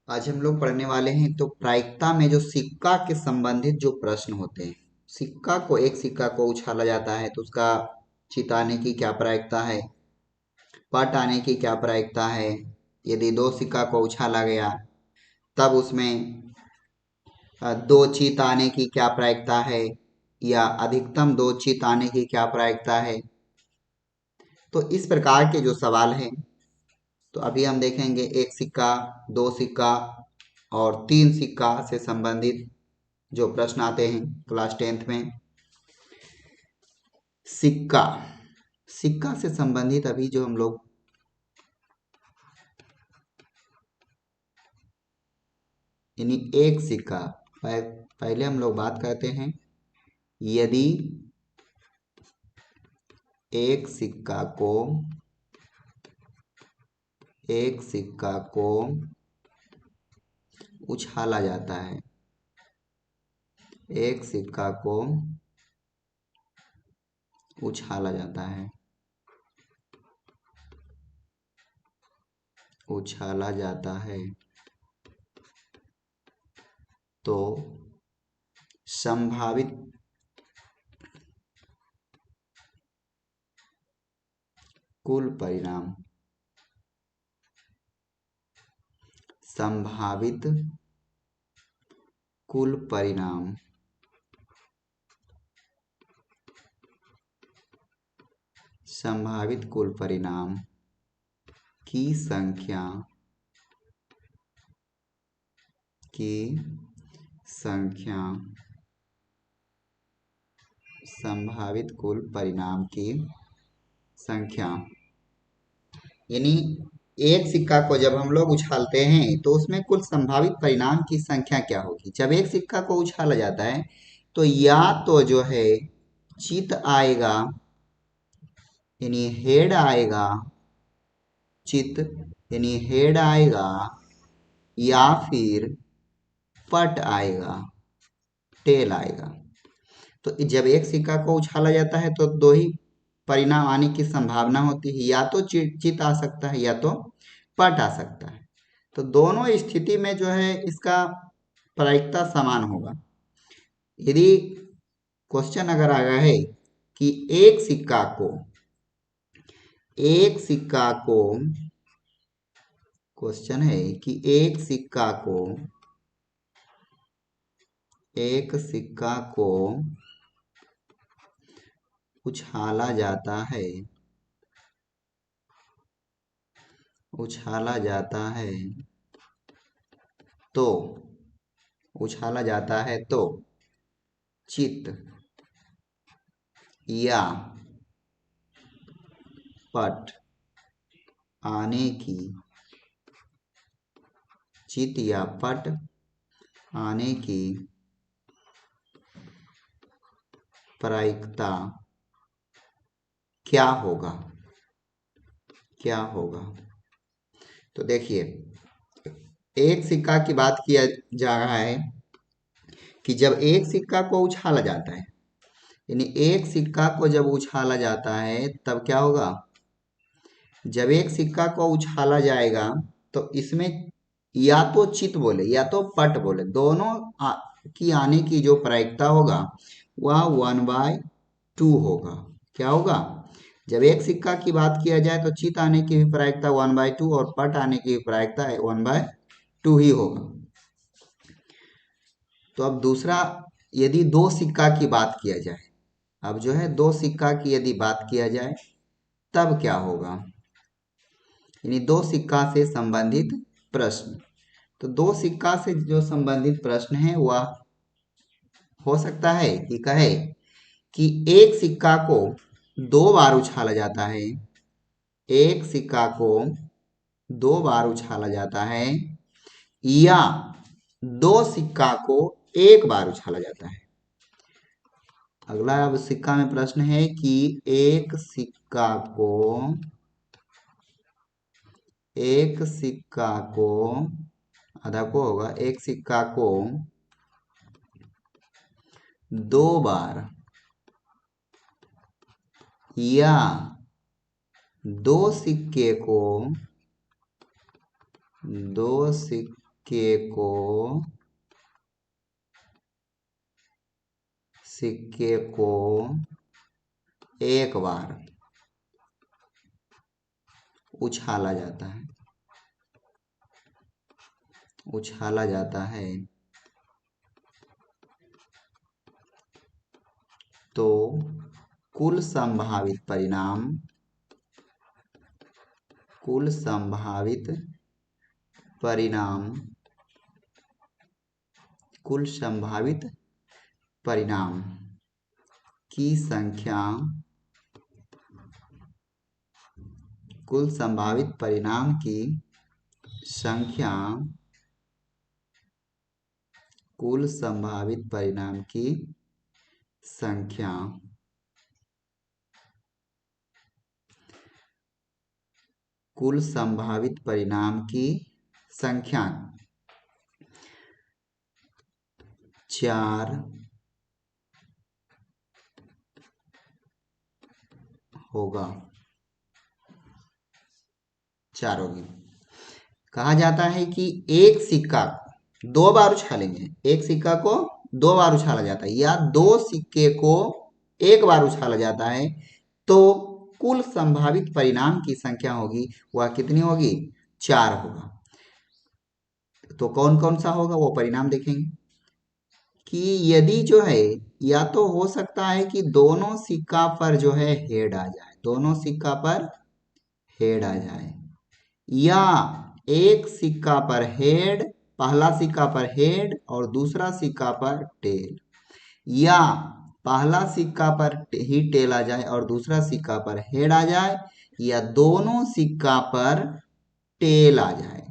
आज हम लोग पढ़ने वाले हैं तो प्रायिकता में जो सिक्का के संबंधित जो प्रश्न होते हैं। एक सिक्का को उछाला जाता है तो उसका चित आने की क्या प्रायिकता है, पट आने की क्या प्रायिकता है। यदि दो सिक्का को उछाला गया तब उसमें दो चित आने की क्या प्रायिकता है, या अधिकतम दो चित आने की क्या प्रायिकता है। तो इस प्रकार के जो सवाल हैं, तो अभी हम देखेंगे एक सिक्का, दो सिक्का और तीन सिक्का से संबंधित जो प्रश्न आते हैं क्लास 10th में। सिक्का सिक्का से संबंधित अभी जो हम लोग यानी एक सिक्का, पहले हम लोग बात करते हैं यदि एक सिक्का को उछाला जाता है, एक सिक्का को उछाला जाता है, उछाला जाता है तो संभावित कुल परिणाम, संभावित कुल परिणाम संभावित कुल परिणाम की संख्या संभावित कुल परिणाम की संख्या। यानी एक सिक्का को जब हम लोग उछालते हैं तो उसमें कुल संभावित परिणाम की संख्या क्या होगी। जब एक सिक्का को उछाला जाता है तो या तो जो है चित आएगा, यानी हेड आएगा, चित यानी हेड आएगा, या फिर पट आएगा, टेल आएगा। तो जब एक सिक्का को उछाला जाता है तो दो ही परिणाम आने की संभावना होती है, या तो चित आ सकता है या तो पट आ सकता है। तो दोनों स्थिति में जो है इसका प्रायिकता समान होगा। यदि क्वेश्चन अगर आ गया है कि क्वेश्चन है कि एक सिक्का को उछाला जाता है तो चित या पट आने की प्रायिकता क्या होगा। तो देखिए, एक सिक्का की बात किया जा रहा है कि जब एक सिक्का को उछाला जाता है, यानी एक सिक्का को जब उछाला जाता है तब क्या होगा। जब एक सिक्का को उछाला जाएगा तो इसमें या तो चित बोले या तो पट बोले, दोनों की आने की जो प्रायिकता होगा वह 1/2 होगा। क्या होगा, जब एक सिक्का की बात किया जाए तो चित आने की भी प्रायिकता 1/2 और पट आने की भी प्रायिकता 1/2 ही होगा। तो अब दूसरा, यदि दो सिक्का की बात किया जाए, अब जो है दो सिक्का की यदि बात किया जाए तब क्या होगा, यानी दो सिक्का से संबंधित प्रश्न। तो दो सिक्का से जो संबंधित प्रश्न है वह हो सकता है कि कहे कि एक सिक्का को दो बार उछाला जाता है, एक सिक्का को दो बार उछाला जाता है, या दो सिक्का को एक बार उछाला जाता है। अगला अब सिक्का में प्रश्न है कि एक सिक्का को आधा को होगा, एक सिक्का को दो बार या दो सिक्के को सिक्के को एक बार उछाला जाता है तो कुल संभावित परिणाम की संख्या चार होगी। कहा जाता है कि एक सिक्का दो बार उछालेंगे, एक सिक्का को दो बार उछाला जाता है या दो सिक्के को एक बार उछाला जाता है तो कुल संभावित परिणाम की संख्या होगी, वह कितनी होगी? 4 होगा। तो कौन कौन सा होगा वो परिणाम देखेंगे कि यदि जो है या तो हो सकता है कि दोनों सिक्का पर जो है हेड आ जाए, या एक सिक्का पर हेड, पहला सिक्का पर हेड और दूसरा सिक्का पर टेल, या पहला सिक्का पर ही टेल आ जाए और दूसरा सिक्का पर हेड आ जाए, या दोनों सिक्का पर टेल आ जाए,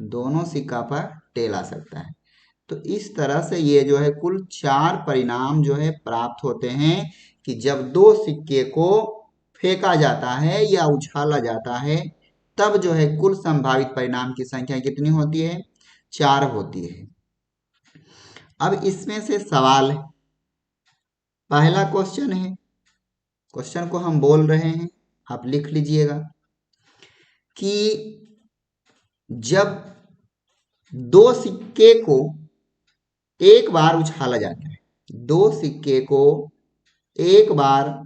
दोनों सिक्का पर टेल आ सकता है। तो इस तरह से ये जो है कुल 4 परिणाम जो है प्राप्त होते हैं कि जब दो सिक्के को फेंका जाता है या उछाला जाता है तब जो है कुल संभावित परिणाम की संख्या कितनी होती है? 4 होती है। अब इसमें से सवाल है, पहला क्वेश्चन है, क्वेश्चन को हम बोल रहे हैं, आप लिख लीजिएगा कि जब दो सिक्के को एक बार उछाला जाता है, दो सिक्के को एक बार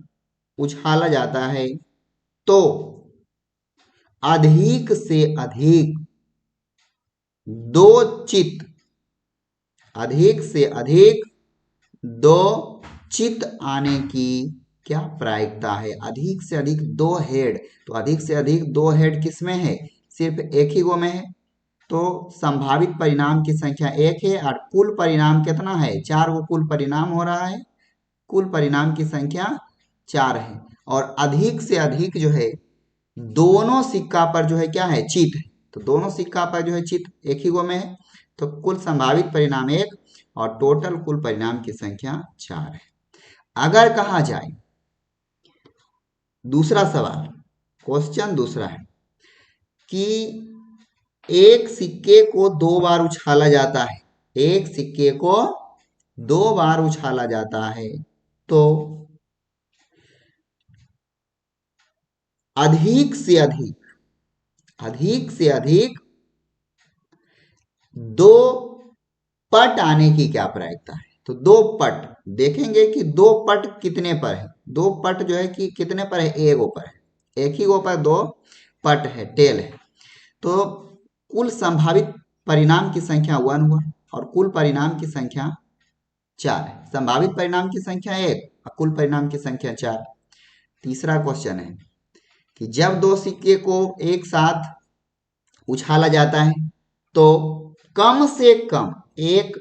उछाला जाता है तो अधिक से अधिक दो चित आने की क्या प्रायिकता है? अधिक से अधिक दो हेड, तो अधिक से अधिक दो हेड किसमें है? सिर्फ एक ही गो में है। तो संभावित परिणाम की संख्या 1 है और कुल परिणाम कितना है? 4 गो कुल परिणाम हो रहा है, कुल परिणाम की संख्या 4 है। और अधिक से अधिक जो है दोनों सिक्का पर जो है क्या है? चित है। तो दोनों सिक्का पर जो है चित एक ही गो में है, तो कुल संभावित परिणाम 1 और टोटल कुल परिणाम की संख्या 4 है। अगर कहा जाए दूसरा सवाल, क्वेश्चन दूसरा है कि एक सिक्के को दो बार उछाला जाता है, एक सिक्के को दो बार उछाला जाता है तो अधिक से अधिक दो पट आने की क्या प्रायिकता है? तो दो पट देखेंगे कि दो पट कितने पर है। दो पट जो है कि कितने पर है? एक गो पर है, एक ही गो पर दो पट है, टेल है। तो कुल संभावित परिणाम की संख्या 1 हुआ और कुल परिणाम की संख्या 4 है। संभावित परिणाम की संख्या 1 और कुल परिणाम की संख्या 4। तीसरा क्वेश्चन है कि जब दो सिक्के को एक साथ उछाला जाता है तो कम से कम एक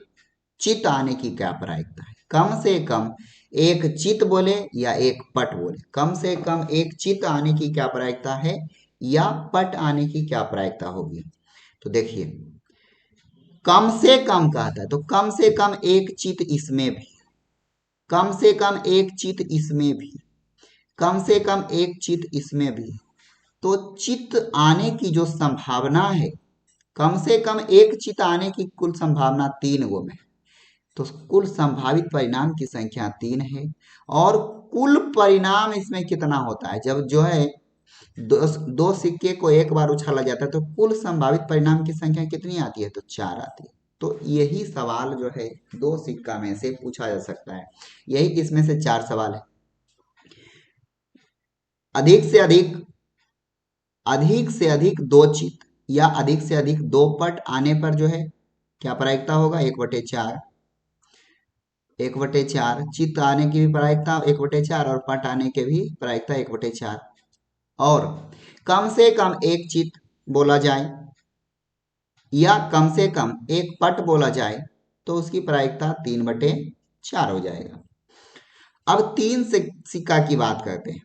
चित आने की क्या प्रायिकता है? कम से कम एक चित बोले या एक पट बोले, कम से कम एक चित आने की क्या प्रायिकता है या पट आने की क्या प्रायिकता होगी? तो देखिए, कम से कम कहता है तो कम से कम एक चित इसमें भी, कम से कम एक चित इसमें भी, कम से कम एक चित इसमें भी। तो चित आने की जो संभावना है, कम से कम एक चित आने की कुल संभावना 3 गो में, तो कुल संभावित परिणाम की संख्या 3 है। और कुल परिणाम इसमें कितना होता है? जब जो है दो सिक्के को एक बार उछाला जाता है तो कुल संभावित परिणाम की संख्या कितनी आती है? तो 4 आती है। तो यही सवाल जो है दो सिक्का में से पूछा जा सकता है। यही इसमें से 4 सवाल है। अधिक से अधिक दो चित या अधिक से अधिक दो पट आने पर जो है क्या प्रायिकता होगा? 1/4। 1/4 चित आने की भी प्रायिकता 1/4 और पट आने के भी प्रायिकता 1/4। और कम से कम एक चित बोला जाए या कम से कम एक पट बोला जाए तो उसकी प्रायिकता 3/4 हो जाएगा। अब तीन सिक्का की बात करते हैं।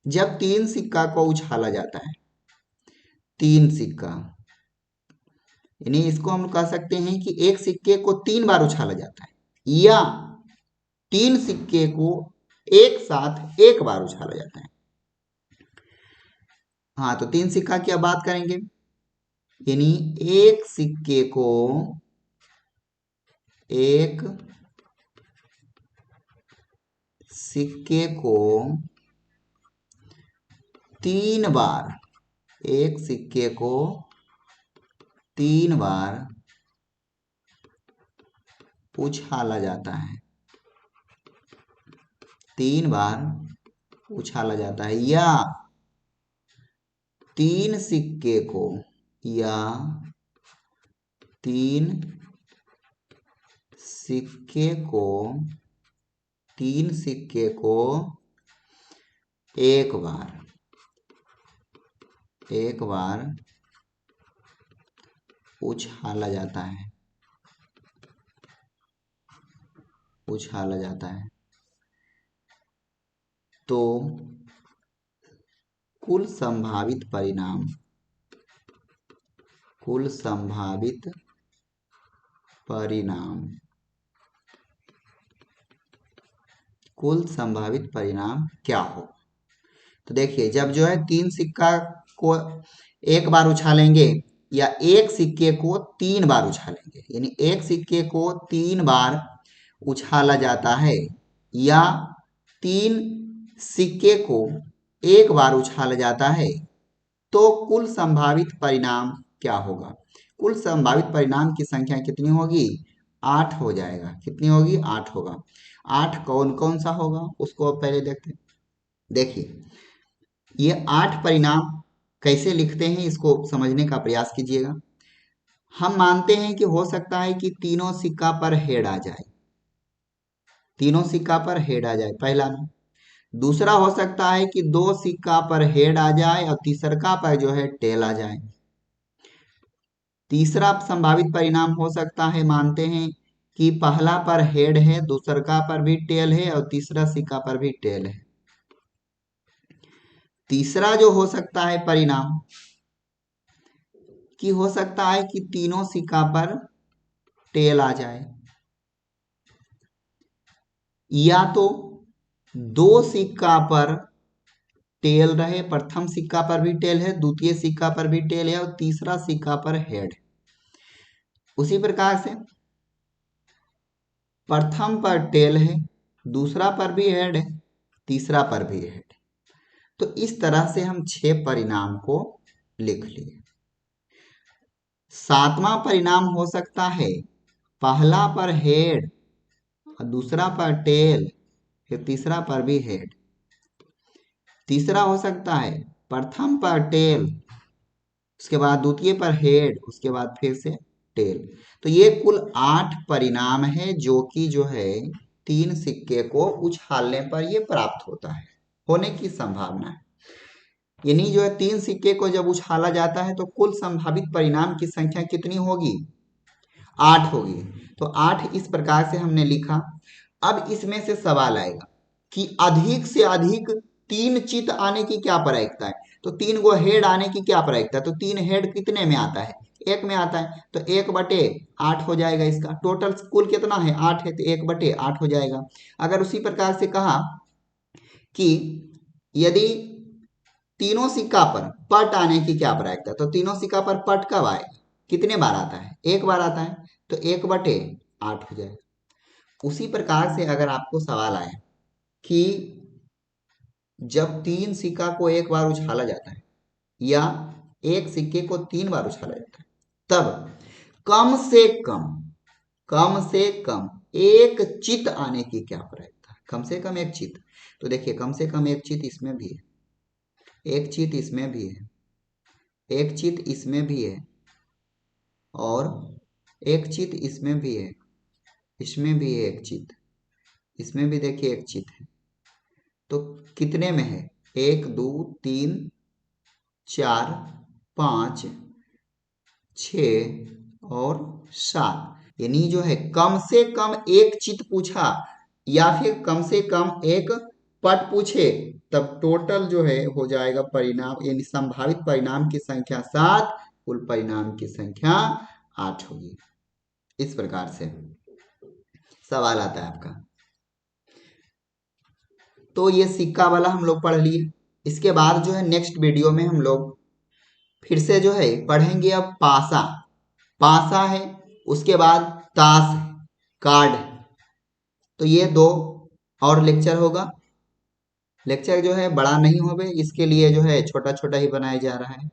जब तीन सिक्का को उछाला जाता है, तीन सिक्का, यानी इसको हम कह सकते हैं कि एक सिक्के को 3 बार उछाला जाता है या तीन सिक्के को एक साथ एक बार उछाला जाता है। हाँ, तो तीन सिक्का की अब बात करेंगे। यानी एक सिक्के को 3 बार, एक सिक्के को 3 बार उछाला जाता है, 3 बार उछाला जाता है या तीन सिक्के को या तीन सिक्के को तीन सिक्के को एक बार उछाला जाता है, तो कुल संभावित परिणाम क्या हो? तो देखिए, जब जो है तीन सिक्का को एक बार उछालेंगे या एक सिक्के को 3 बार उछालेंगे, यानी एक सिक्के को 3 बार उछाला जाता है या तीन सिक्के को एक बार उछाला जाता है तो कुल संभावित परिणाम क्या होगा? कुल संभावित परिणाम की संख्या कितनी होगी? 8 हो जाएगा। कितनी होगी? 8 होगा। 8 कौन कौन सा होगा उसको अब पहले देखते हैं। देखिए, ये 8 परिणाम कैसे लिखते हैं इसको समझने का प्रयास कीजिएगा। हम मानते हैं कि हो सकता है कि तीनों सिक्का पर हेड आ जाए, पहला ना। दूसरा हो सकता है कि दो सिक्का पर हेड आ जाए और तीसरका पर जो है टेल आ जाए। तीसरा संभावित परिणाम हो सकता है, मानते हैं कि पहला पर हेड है, दूसरका पर भी टेल है और तीसरा सिक्का पर भी टेल है। तीसरा जो हो सकता है परिणाम कि हो सकता है कि तीनों सिक्का पर टेल आ जाए या तो दो सिक्का पर टेल रहे, प्रथम सिक्का पर भी टेल है, द्वितीय सिक्का पर भी टेल है और तीसरा सिक्का पर हेड। उसी प्रकार से प्रथम पर टेल है, दूसरा पर भी हेड है, तीसरा पर भी हेड। तो इस तरह से हम 6 परिणाम को लिख लिए। सातवां परिणाम हो सकता है पहला पर हेड और दूसरा पर टेल, फिर तीसरा पर भी हेड। तीसरा हो सकता है प्रथम पर टेल, उसके बाद द्वितीय पर हेड, उसके बाद फिर से टेल। तो ये कुल 8 परिणाम है जो कि जो है तीन सिक्के को उछालने पर ये प्राप्त होता है, होने की संभावना है। यानी जो है तीन सिक्के को जब उछाला जाता है तो कुल संभावित परिणाम की संख्या कितनी होगी? 8 होगी। तो 8 इस प्रकार से हमने लिखा। अब इसमें से सवाल आएगा कि अधिक से अधिक तीन चित आने की क्या प्रायिकता है? तो 3 गो हेड आने की क्या प्रायिकता है? तो 3 हेड कितने में आता है? 1 में आता है। तो 1/8 हो जाएगा। इसका टोटल कुल कितना है? 8 है, तो 1/8 हो जाएगा। अगर उसी प्रकार से कहा कि यदि तीनों सिक्का पर पट आने की क्या प्रायिकता, तो तीनों सिक्का पर पट कब आए? कितने बार आता है? 1 बार आता है। तो 1/8 हो जाएगा। उसी प्रकार से अगर आपको सवाल आए कि जब 3 सिक्का को एक बार उछाला जाता है या एक सिक्के को 3 बार उछाला जाता है, तब कम से कम एक चित आने की क्या प्रायिकता है? कम से कम एक चित। तो देखिए, कम से कम एक चित इसमें भी है, एक चित इसमें भी है, एक चित इसमें भी है, और एक चित इसमें भी है, इसमें भी है एक चित, इसमें भी देखिए एक चित है। तो कितने में है? 1 2 3 4 5 6 और 7। यानी जो है कम से कम एक चित पूछा या फिर कम से कम एक पट पूछे, तब टोटल जो है हो जाएगा परिणाम, यानी संभावित परिणाम की संख्या 7, कुल परिणाम की संख्या 8 होगी। इस प्रकार से सवाल आता है आपका। तो ये सिक्का वाला हम लोग पढ़ लिए। इसके बाद जो है नेक्स्ट वीडियो में हम लोग फिर से जो है पढ़ेंगे अब पासा। पासा है, उसके बाद ताश है, कार्ड है। तो ये 2 और लेक्चर होगा। लेक्चर जो है बड़ा नहीं होवे, इसके लिए जो है छोटा छोटा ही बनाया जा रहा है।